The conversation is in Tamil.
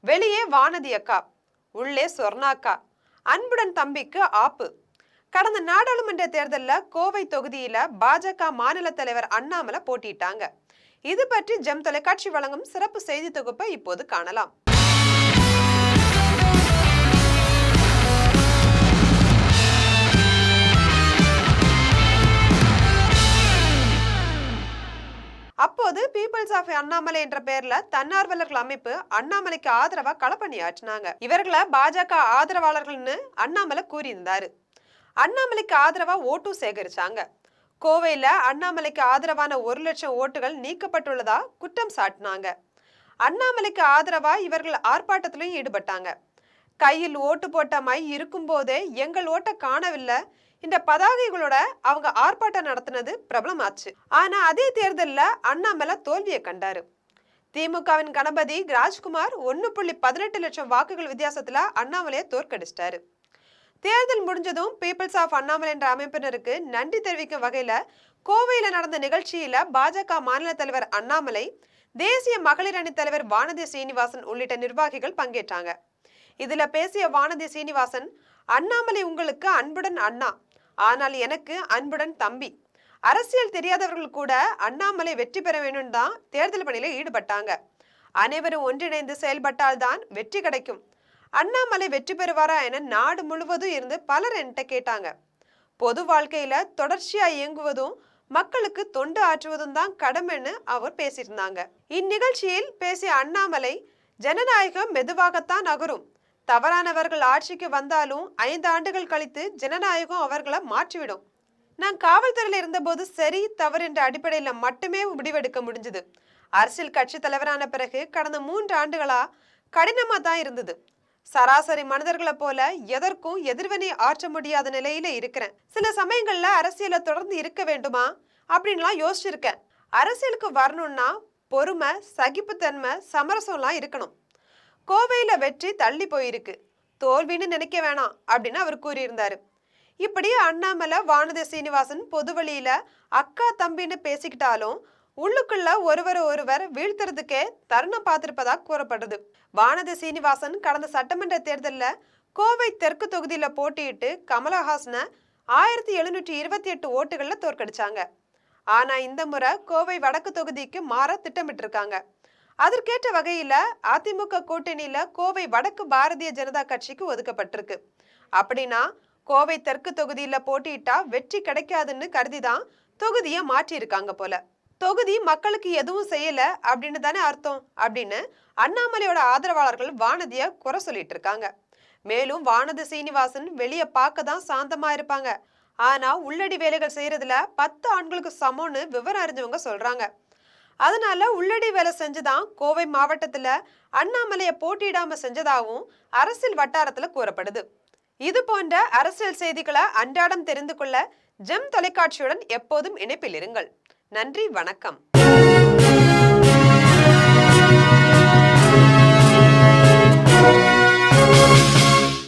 வெளியே வானதி அக்கா, உள்ளே சொர்ணாக்கா, அன்புடன் தம்பிக்கு ஆப்பு. கடந்த நாடாளுமன்ற தேர்தலில் கோவை தொகுதியில பாஜக மாநில தலைவர் அண்ணாமலை போட்டிட்டாங்க. இது பற்றி ஜெம் தொலைக்காட்சி வழங்கும் சிறப்பு செய்தி தொகுப்பை இப்போது காணலாம். அப்போது பீப்புள்ஸ் ஆஃப் அண்ணாமலை என்ற பெயர்ல தன்னார்வலர்கள் அமைப்பு அண்ணாமலைக்கு ஆதரவா களப்பணியாற்றினாங்க. இவர்களை பாஜக ஆதரவாளர்கள்னு அண்ணாமலை கூறியிருந்தாரு. அண்ணாமலைக்கு ஆதரவா ஓட்டு சேகரிச்சாங்க. கோவையில அண்ணாமலைக்கு ஆதரவான 1 லட்சம் ஓட்டுகள் நீக்கப்பட்டுள்ளதா குற்றம் சாட்டினாங்க. அண்ணாமலைக்கு ஆதரவா இவர்கள் ஆர்ப்பாட்டத்திலும் ஈடுபட்டாங்க. கையில் ஓட்டு போட்ட மை இருக்கும் போதே எங்கள் ஓட்டை காணவில்லை, இந்த பதாகைகளோட அவங்க ஆர்ப்பாட்டம் நடத்தினது பிரபலமாச்சு. ஆனா அதே தேர்தல்ல அண்ணாமலை தோல்வியை கண்டாரு. திமுகவின் கணபதி ராஜ்குமார் 1.18 லட்சம் வாக்குகள் வித்தியாசத்துல அண்ணாமலையை தோற்கடிச்சிட்டாரு. தேர்தல் முடிஞ்சதும் பீப்புள்ஸ் ஆஃப் அண்ணாமலை என்ற அமைப்பினருக்கு நன்றி தெரிவிக்கும் வகையில கோவையில நடந்த நிகழ்ச்சியில பாஜக மாநில தலைவர் அண்ணாமலை, தேசிய மகளிர் அணி தலைவர் வானதி சீனிவாசன் உள்ளிட்ட நிர்வாகிகள் பங்கேற்றாங்க. இதுல பேசிய வானதி சீனிவாசன், அண்ணாமலை உங்களுக்கு அன்புடன் அண்ணா, ஆனால் எனக்கு அன்புடன் தம்பி. அரசியல் தெரியாதவர்கள் கூட அண்ணாமலை வெற்றி பெற வேண்டும் தான் தேர்தல் பணியில ஈடுபட்டாங்க. அனைவரும் ஒன்றிணைந்து செயல்பட்டால்தான் வெற்றி கிடைக்கும். அண்ணாமலை வெற்றி பெறுவாரா என நாடு முழுவதும் இருந்து பலர் என்கிட்ட கேட்டாங்க. பொது வாழ்க்கையில தொடர்ச்சியா இயங்குவதும் மக்களுக்கு தொண்டு ஆற்றுவதும் தான் கடமைன்னு அவர் பேசியிருந்தாங்க. இந்நிகழ்ச்சியில் பேசிய அண்ணாமலை, ஜனநாயகம் மெதுவாகத்தான் நகரும், தவறானவர்கள் ஆட்சிக்கு வந்தாலும் 5 ஆண்டுகள் கழித்து ஜனநாயகம் அவர்களை மாற்றிவிடும். நான் காவல்துறையில இருந்தபோது சரி தவறு என்ற அடிப்படையில மட்டுமே முடிவெடுக்க முடிஞ்சது. அரசியல் கட்சி தலைவரான பிறகு கடந்த 3 ஆண்டுகளா கடினமா தான் இருந்தது. சராசரி மனிதர்களை போல எதற்கும் எதிர்வினை ஆற்ற முடியாத நிலையில இருக்கிறேன். சில சமயங்கள்ல அரசியல தொடர்ந்து இருக்க வேண்டுமா அப்படின்லாம் யோசிச்சிருக்கேன். அரசியலுக்கு வரணும்னா பொறுமை, சகிப்புத்தன்மை, சமரசம்லாம் இருக்கணும். கோவையில வெற்றி தள்ளி போயிருக்கு, தோல்வின்னு நினைக்க வேணாம் அப்படின்னு அவர் கூறியிருந்தாரு. இப்படி அண்ணாமலை வானதி சீனிவாசன் பொது வழியில அக்கா தம்பின்னு பேசிக்கிட்டாலும் உள்ளுக்குள்ள ஒருவர் வீழ்த்துறதுக்கே தருணம் பார்த்திருப்பதா கூறப்படுது. வானதி சீனிவாசன் கடந்த சட்டமன்ற தேர்தலில் கோவை தெற்கு தொகுதியில போட்டியிட்டு கமலஹாசனை 1728 ஓட்டுகள்ல தோற்கடிச்சாங்க. ஆனா இந்த முறை கோவை வடக்கு தொகுதிக்கு மாற திட்டமிட்டிருக்காங்க. அதற்கேற்ற வகையில அதிமுக கூட்டணியில கோவை வடக்கு பாரதிய ஜனதா கட்சிக்கு ஒதுக்கப்பட்டிருக்கு. அப்படின்னா கோவை தெற்கு தொகுதியில போட்டியிட்டா வெற்றி கிடைக்காதுன்னு கருதிதான் தொகுதியை மாற்றி இருக்காங்க போல. தொகுதி மக்களுக்கு எதுவும் செய்யல அப்படின்னு தானே அர்த்தம் அப்படின்னு அண்ணாமலையோட ஆதரவாளர்கள் வானதிய குறை சொல்லிட்டு இருக்காங்க. மேலும் வானதி சீனிவாசன் வெளியே பார்க்க தான் சாந்தமா இருப்பாங்க, ஆனா உள்ளடி வேலைகள் செய்யறதுல 10 ஆண்களுக்கு சமம்னு விவரம் அறிஞ்சவங்க சொல்றாங்க. அதனால உள்ளடி வேலை செஞ்சுதான் கோவை மாவட்டத்துல அண்ணாமலையை போட்டியிடாம செஞ்சதாகவும் அரசியல் வட்டாரத்துல கூறப்படுது. இது போன்ற அரசியல் செய்திகளை அன்றாடம் தெரிந்து கொள்ள ஜெம் தொலைக்காட்சியுடன் எப்போதும் இணைப்பில் இருங்கள். நன்றி, வணக்கம்.